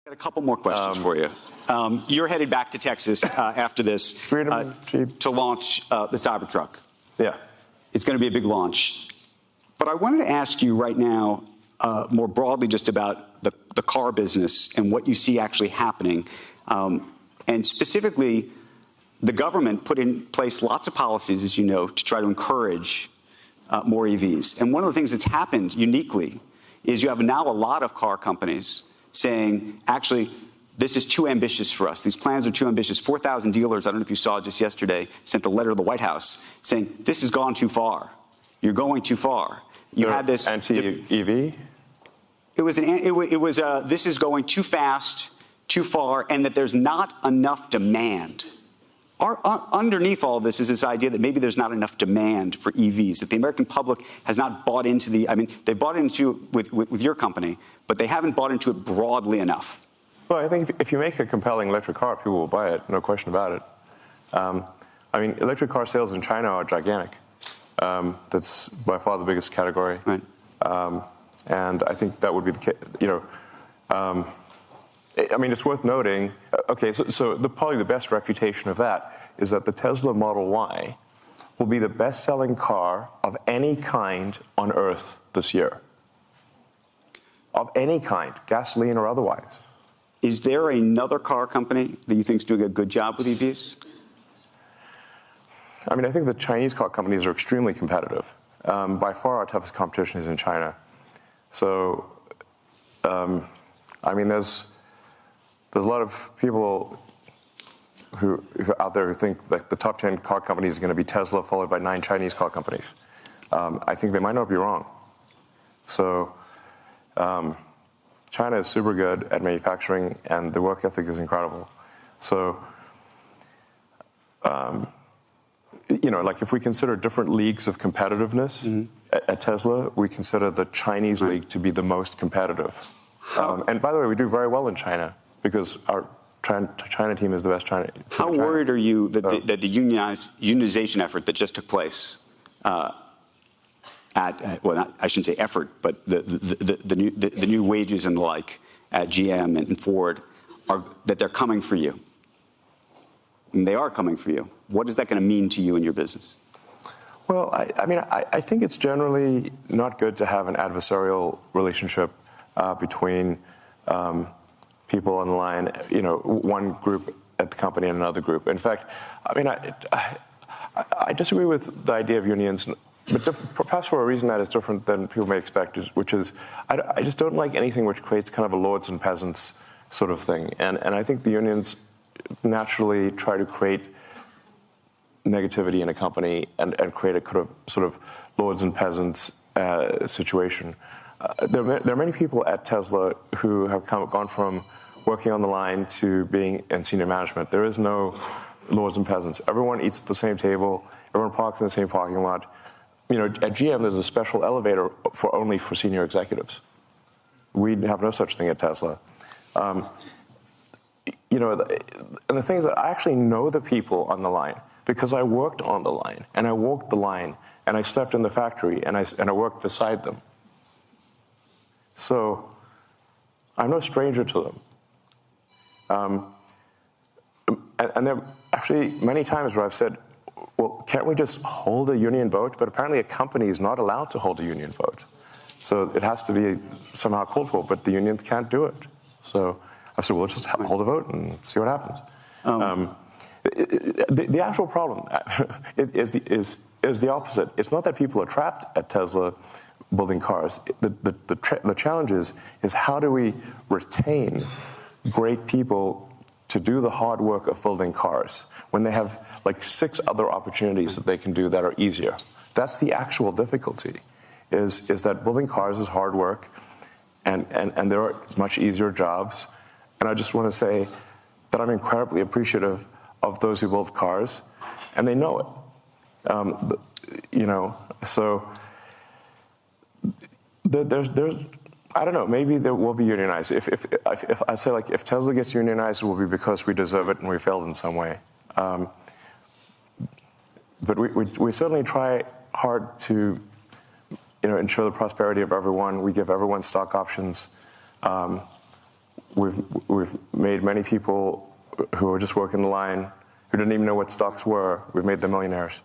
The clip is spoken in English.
Got a couple more questions for you. You're headed back to Texas after this to launch the Cybertruck. Yeah. It's going to be a big launch. But I wanted to ask you right now more broadly just about the car business and what you see actually happening. And specifically, the government put in place lots of policies, as you know, to try to encourage more EVs. And one of the things that's happened uniquely is you have now a lot of car companies saying, actually, this is too ambitious for us. These plans are too ambitious. 4,000 dealers, I don't know if you saw just yesterday, sent a letter to the White House saying, this has gone too far. You're going too far. You had this anti-EV? It was this is going too fast, too far, and that there's not enough demand. Underneath all of this is this idea that maybe there's not enough demand for EVs, that the American public has not bought into they bought into it with your company, but they haven't bought into it broadly enough. Well, I think if you make a compelling electric car, people will buy it, no question about it. Electric car sales in China are gigantic. That's by far the biggest category. Right. And I think that would be the case, it's worth noting, so probably the best refutation of that is that the Tesla Model Y will be the best-selling car of any kind on Earth this year. Of any kind, gasoline or otherwise. Is there another car company that you think is doing a good job with EVs? I think the Chinese car companies are extremely competitive. By far our toughest competition is in China. So, there's a lot of people who out there who think that the top 10 car companies is going to be Tesla, followed by 9 Chinese car companies. I think they might not be wrong. So China is super good at manufacturing, and the work ethic is incredible. So, if we consider different leagues of competitiveness at Tesla, we consider the Chinese league to be the most competitive. And by the way, we do very well in China, because our China team is the best China. How worried are you that the unionization effort that just took place I shouldn't say effort, but the new wages and the like at GM and Ford, that they're coming for you? And they are coming for you. What is that going to mean to you and your business? Well, I think it's generally not good to have an adversarial relationship between people on the line, one group at the company and another group. In fact, I disagree with the idea of unions, but perhaps for a reason that is different than people may expect, which is I just don't like anything which creates kind of a lords and peasants sort of thing. And I think the unions naturally try to create negativity in a company and create a sort of lords and peasants situation. There are many people at Tesla who have gone from working on the line to being in senior management. There is no lords and peasants. Everyone eats at the same table. Everyone parks in the same parking lot. At GM, there's a special elevator only for senior executives. We have no such thing at Tesla. And the thing is that I actually know the people on the line because I worked on the line, and I walked the line, and I slept in the factory, and I worked beside them. So I'm no stranger to them. And there are actually many times where I've said, well, can't we just hold a union vote? But apparently a company is not allowed to hold a union vote. So it has to be somehow called for, but the unions can't do it. So I said, well, let's just hold a vote and see what happens. The actual problem is the opposite. It's not that people are trapped at Tesla building cars. The challenge is how do we retain great people to do the hard work of building cars when they have like 6 other opportunities that they can do that are easier. That's the actual difficulty, is that building cars is hard work, and there are much easier jobs. And I just want to say that I'm incredibly appreciative of those who build cars, and they know it. So there's I don't know, maybe there will be unionized. If I say, if Tesla gets unionized, it will be because we deserve it and we failed in some way. But we certainly try hard to ensure the prosperity of everyone. We give everyone stock options. we've made many people who are just working the line, who didn't even know what stocks were, we've made them millionaires.